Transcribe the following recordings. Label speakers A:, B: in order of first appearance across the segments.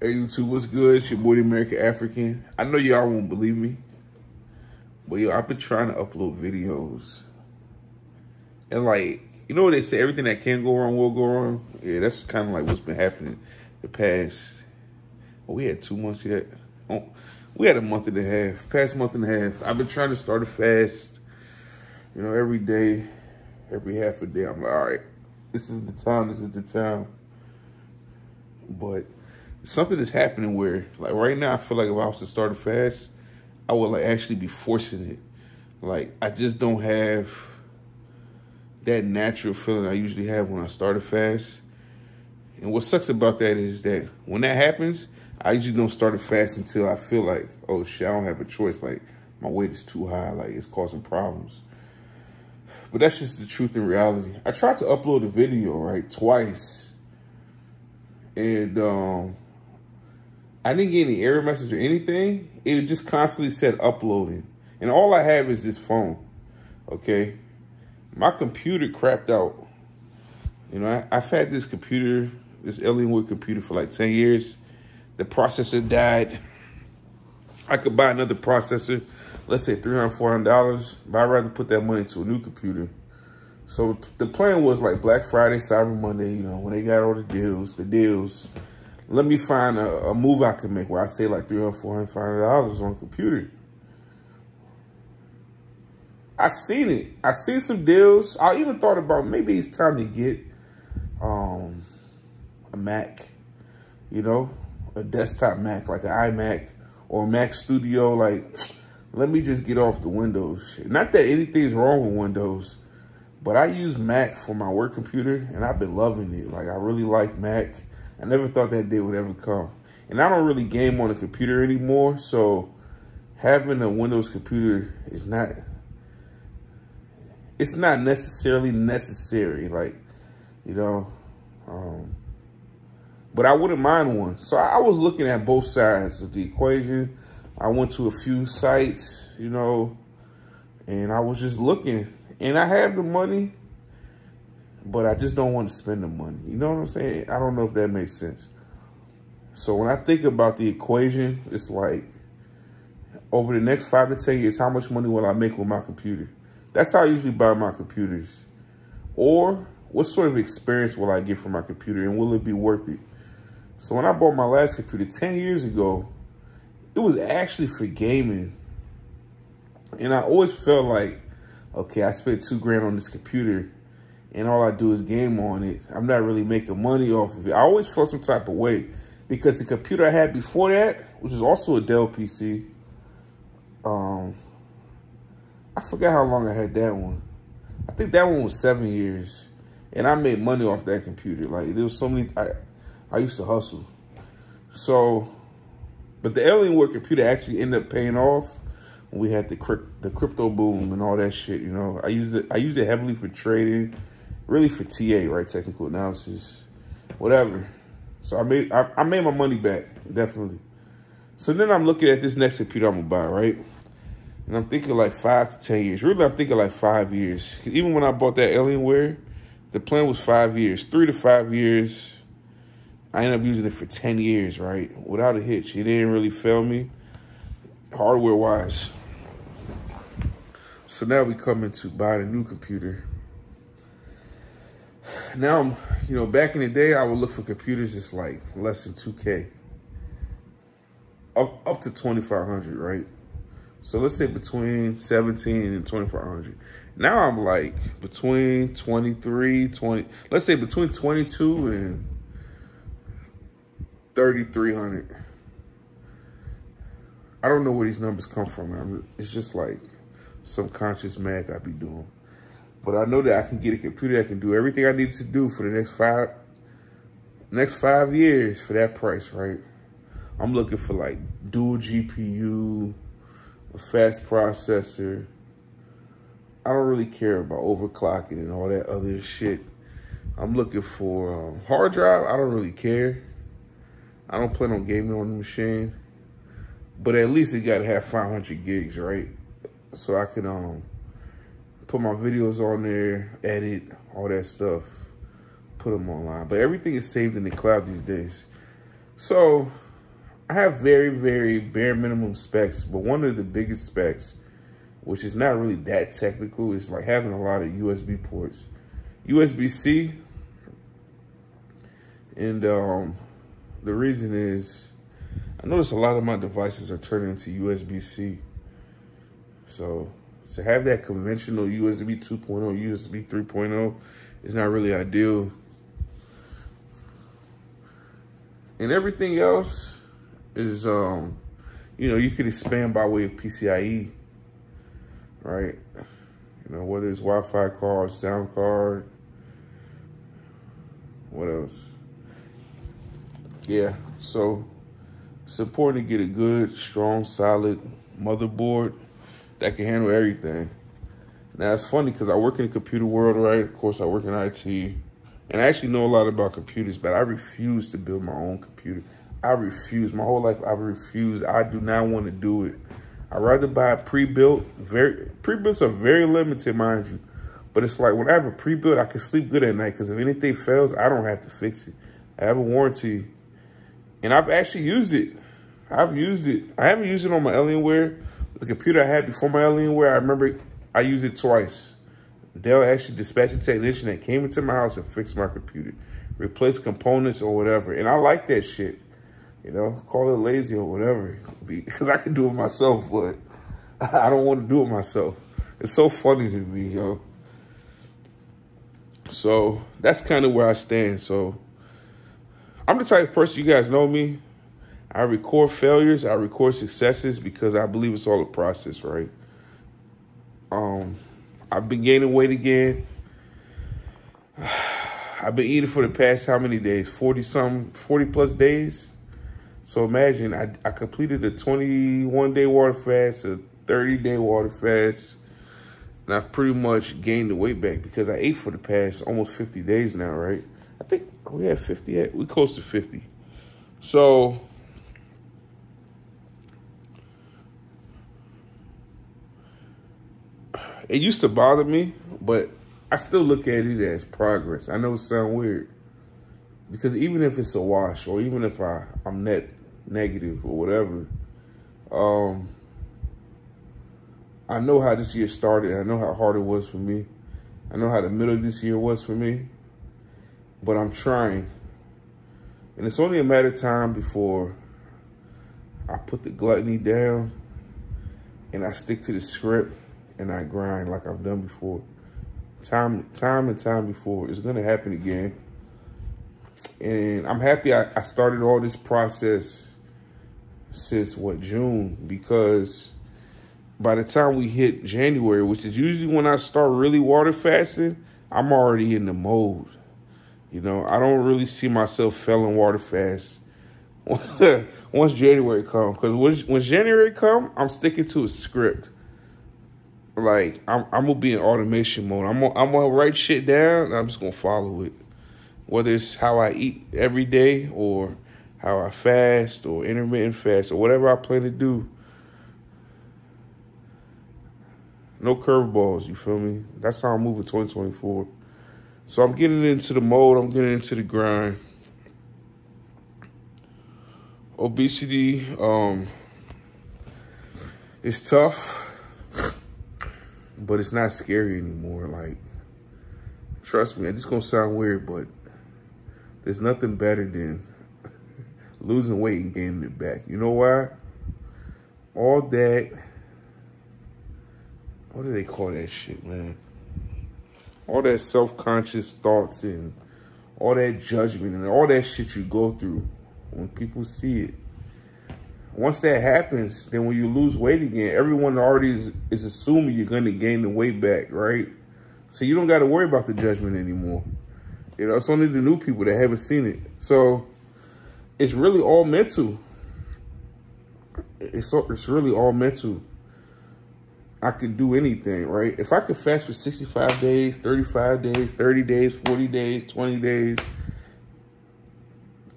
A: Hey YouTube, what's good? It's your boy, the American African. I know y'all won't believe me, but yo, I've been trying to upload videos. And like, you know what they say, everything that can go wrong will go wrong? Yeah, that's kind of like what's been happening the past, well, we had 2 months yet. Oh, we had a month and a half, past month and a half. I've been trying to start a fast, you know, every day, every half a day. I'm like, all right, this is the time. But something is happening where, like right now, I feel like if I was to start a fast, I would like actually be forcing it. Like I just don't have that natural feeling I usually have when I start a fast. And what sucks about that is that when that happens, I usually don't start a fast until I feel like, oh shit, I don't have a choice. Like my weight is too high, like it's causing problems. But that's just the truth and reality. I tried to upload a video, right, twice. And I didn't get any error message or anything. It just constantly said uploading. And all I have is this phone, okay? My computer crapped out. You know, I've had this computer, this Alienware computer for like 10 years. The processor died. I could buy another processor, let's say $300, $400, but I'd rather put that money into a new computer. So the plan was like Black Friday, Cyber Monday, you know, when they got all the deals, let me find a move I can make where I save like $300, $400, $500 on a computer. I seen it. I seen some deals. I even thought about maybe it's time to get a Mac, you know, a desktop Mac, like an iMac or a Mac Studio. Like, let me just get off the Windows shit. Not that anything's wrong with Windows, but I use Mac for my work computer, and I've been loving it. Like, I really like Mac. I never thought that day would ever come. And I don't really game on a computer anymore, so having a Windows computer is not, it's not necessarily necessary, like, you know. But I wouldn't mind one. So I was looking at both sides of the equation. I went to a few sites, you know, and I was just looking. And I have the money, but I just don't want to spend the money. You know what I'm saying? I don't know if that makes sense. So when I think about the equation, it's like, over the next 5 to 10 years, how much money will I make with my computer? That's how I usually buy my computers. Or what sort of experience will I get from my computer, and will it be worth it? So when I bought my last computer 10 years ago, it was actually for gaming. And I always felt like, okay, I spent $2 grand on this computer and all I do is game on it. I'm not really making money off of it. I always felt some type of way because the computer I had before that, which was also a Dell PC, I forgot how long I had that one. I think that one was 7 years, and I made money off that computer. Like, there was so many, I used to hustle. So, but the Alienware computer actually ended up paying off. We had the crypto boom and all that shit, you know. I used it heavily for trading, really for TA, right? Technical analysis, whatever. So I made my money back, definitely. So then I'm looking at this next computer I'm gonna buy, right? And I'm thinking like 5 to 10 years. Really, I'm thinking like 5 years. 'Cause even when I bought that Alienware, the plan was 5 years, 3 to 5 years. I ended up using it for 10 years, right? Without a hitch. It didn't really fail me, hardware-wise. So now we come into buying a new computer. Now, you know, back in the day, I would look for computers that's like less than 2K. Up to 2,500, right? So let's say between 17 and 2,500. Now I'm like between 23, 20, let's say between 22 and 3,300. I don't know where these numbers come from. It's just like subconscious math I be doing. But I know that I can get a computer that can do everything I need to do for the next five years for that price, right? I'm looking for like dual GPU, a fast processor. I don't really care about overclocking and all that other shit. I'm looking for hard drive. I don't really care. I don't plan on gaming on the machine. But at least it gotta have 500 gigs, right? So I can put my videos on there, edit, all that stuff, put them online. But everything is saved in the cloud these days. So I have very, very bare minimum specs, but one of the biggest specs, which is not really that technical, is like having a lot of USB ports. USB-C, and the reason is, I notice a lot of my devices are turning into USB-C. So to have that conventional USB 2.0, USB 3.0 is not really ideal. And everything else is, you know, you could expand by way of PCIe, right? You know, whether it's Wi-Fi card, sound card, what else? Yeah, so it's important to get a good, strong, solid motherboard that can handle everything. Now, it's funny because I work in the computer world, right? Of course, I work in IT. And I actually know a lot about computers, but I refuse to build my own computer. I refuse. My whole life, I've refused. I do not want to do it. I'd rather buy a pre-built. Pre-builts are very limited, mind you. But it's like when I have a pre-built, I can sleep good at night because if anything fails, I don't have to fix it. I have a warranty. And I've actually used it. I've used it. I haven't used it on my Alienware. The computer I had before my Alienware, I remember I used it twice. Dell actually dispatched a technician that came into my house and fixed my computer, replaced components or whatever. And I like that shit. You know, call it lazy or whatever, because I can do it myself, but I don't want to do it myself. It's so funny to me, yo. So that's kind of where I stand. So I'm the type of person, you guys know me. I record failures, I record successes because I believe it's all a process, right? I've been gaining weight again. I've been eating for the past how many days? 40 plus days. So imagine I completed a 21-day water fast, a 30-day water fast, and I've pretty much gained the weight back because I ate for the past almost 50 days now, right? I think we had 50, we're close to 50. So it used to bother me, but I still look at it as progress. I know it sounds weird because even if it's a wash or even if I'm net negative or whatever, I know how this year started. I know how hard it was for me. I know how the middle of this year was for me, but I'm trying. And it's only a matter of time before I put the gluttony down and I stick to the script and I grind like I've done before. Time and time before. It's gonna happen again. And I'm happy I started all this process since, what, June? Because by the time we hit January, which is usually when I start really water fasting, I'm already in the mode. You know, I don't really see myself failing water fast once January comes. Because when January comes, I'm sticking to a script. Like, I'm gonna be in automation mode. I'm gonna write shit down and I'm just gonna follow it. Whether it's how I eat every day or how I fast or intermittent fast or whatever I plan to do. No curveballs, you feel me? That's how I'm moving 2024. So I'm getting into the mode, I'm getting into the grind. Obesity, it's tough. But it's not scary anymore. Like, trust me, it's gonna sound weird, but there's nothing better than losing weight and gaining it back. You know why? All that, what do they call that shit, man? All that self-conscious thoughts and all that judgment and all that shit you go through when people see it. Once that happens, then when you lose weight again, everyone already is assuming you're going to gain the weight back, right? So you don't got to worry about the judgment anymore. You know, it's only the new people that haven't seen it. So it's really all mental. It's really all mental. I could do anything, right? If I could fast for 65 days, 35 days, 30 days, 40 days, 20 days,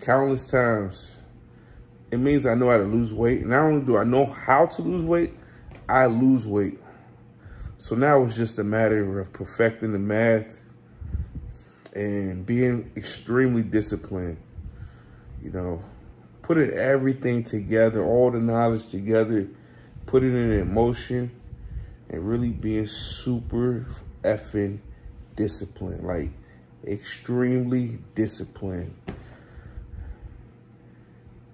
A: countless times, it means I know how to lose weight. And not only do I know how to lose weight, I lose weight. So now it's just a matter of perfecting the math and being extremely disciplined. You know, putting everything together, all the knowledge together, putting it in motion, and really being super effing disciplined, like extremely disciplined.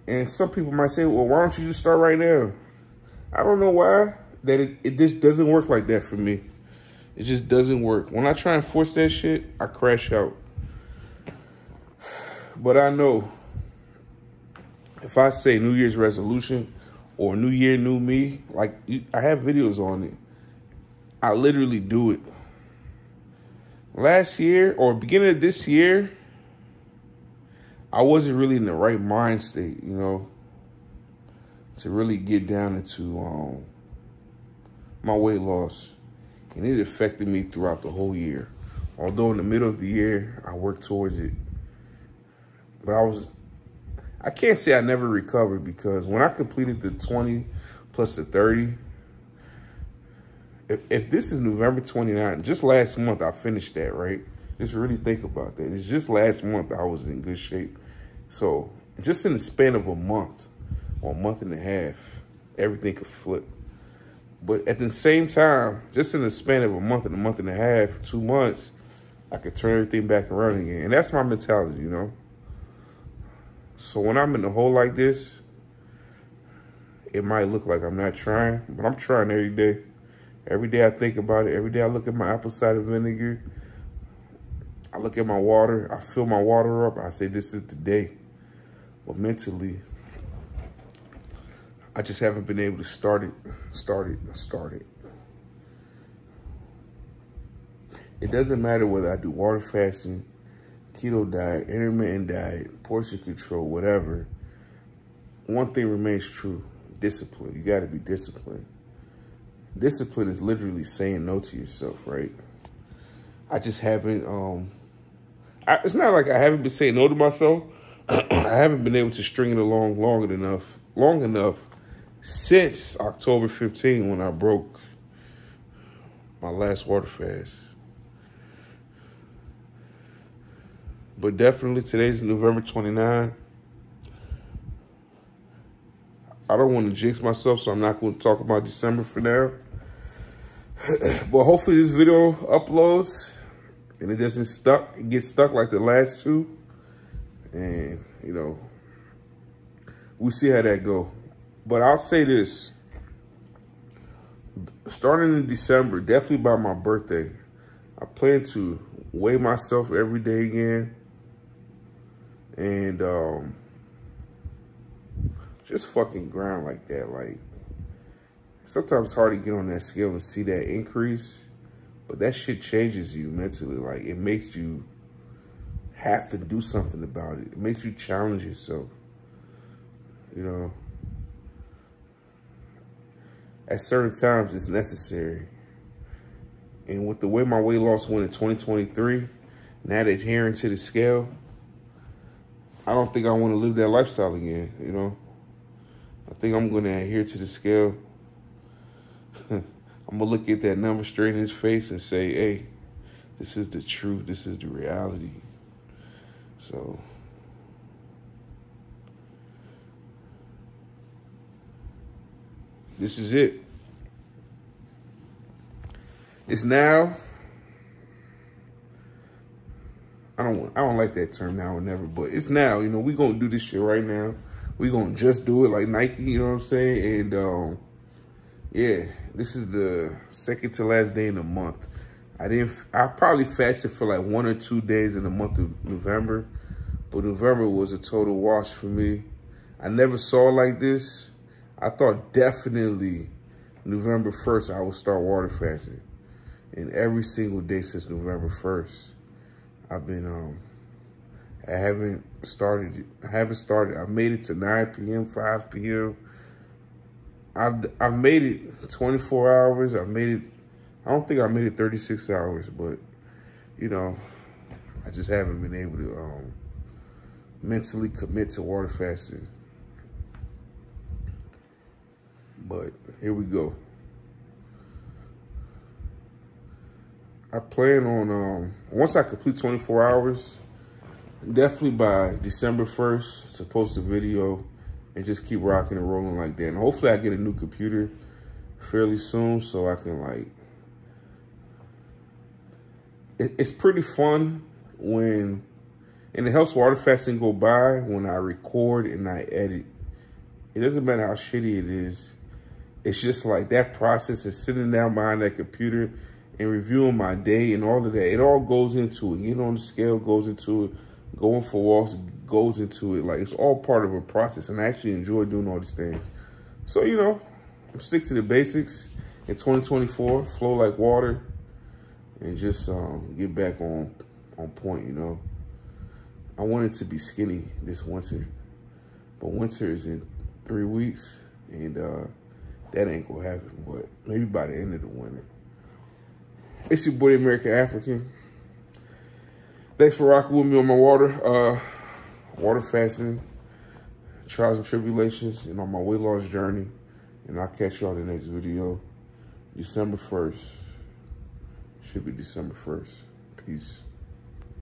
A: And some people might say, well, why don't you just start right now? I don't know why that it just doesn't work like that for me. It just doesn't work. When I try and force that shit, I crash out. But I know if I say New Year's resolution or New Year, New Me, like I have videos on it. I literally do it. Last year or beginning of this year, I wasn't really in the right mind state, you know, to really get down into my weight loss. And it affected me throughout the whole year. Although in the middle of the year, I worked towards it. But I can't say I never recovered, because when I completed the 20 plus the 30, if this is November 29th, just last month I finished that, right? Just really think about that. It's just last month I was in good shape. So just in the span of a month or a month and a half, everything could flip. But at the same time, just in the span of a month and a half, 2 months, I could turn everything back around again. And that's my mentality, you know? So when I'm in a hole like this, it might look like I'm not trying, but I'm trying every day. Every day I think about it. Every day I look at my apple cider vinegar. I look at my water. I fill my water up. I say, this is the day. But mentally, I just haven't been able to start it. It doesn't matter whether I do water fasting, keto diet, intermittent diet, portion control, whatever. One thing remains true: discipline. You got to be disciplined. Discipline is literally saying no to yourself, right? I just haven't, it's not like I haven't been saying no to myself. I haven't been able to string it along long enough since October 15, when I broke my last water fast. But definitely today's November 29. I don't want to jinx myself, so I'm not going to talk about December for now. But hopefully this video uploads and it doesn't get stuck like the last two. And, you know, we'll see how that go. But I'll say this. Starting in December, definitely by my birthday, I plan to weigh myself every day again. And just fucking grind like that. Like, sometimes it's hard to get on that scale and see that increase, but that shit changes you mentally. Like, it makes you have to do something about it. It makes you challenge yourself, you know. At certain times, it's necessary. And with the way my weight loss went in 2023, not adhering to the scale, I don't think I want to live that lifestyle again, you know. I think I'm going to adhere to the scale. I'm going to look at that number straight in his face and say, hey, this is the truth. This is the reality. So, this is it. It's now. I don't like that term, now or never, but it's now. You know, we going to do this shit right now. We going to just do it like Nike, you know what I'm saying? And, yeah, this is the second to last day in the month. I probably fasted for like 1 or 2 days in the month of November, but November was a total wash for me. I never saw it like this. I thought definitely November 1st I would start water fasting. And every single day since November 1st, I've been, I haven't started. I made it to 9 p.m., 5 p.m. I've made it 24 hours. I don't think I made it 36 hours, but, you know, I just haven't been able to mentally commit to water fasting. But here we go. I plan on, once I complete 24 hours, definitely by December 1st, to post a video and just keep rocking and rolling like that. And hopefully I get a new computer fairly soon so I can like, it's pretty fun when, and it helps water fasting go by when I record and I edit. It doesn't matter how shitty it is. It's just like that process of sitting down behind that computer and reviewing my day and all of that. It all goes into it. Getting on the scale goes into it. Going for walks goes into it. Like, it's all part of a process, and I actually enjoy doing all these things. So, you know, stick to the basics in 2024, flow like water, and just get back on point, you know. I wanted to be skinny this winter, but winter is in 3 weeks, and that ain't gonna happen, but maybe by the end of the winter. It's your boy, American African. Thanks for rocking with me on my water fasting, trials and tribulations, and on my weight loss journey. And I'll catch y'all in the next video. December 1st. Should be December 1st. Peace.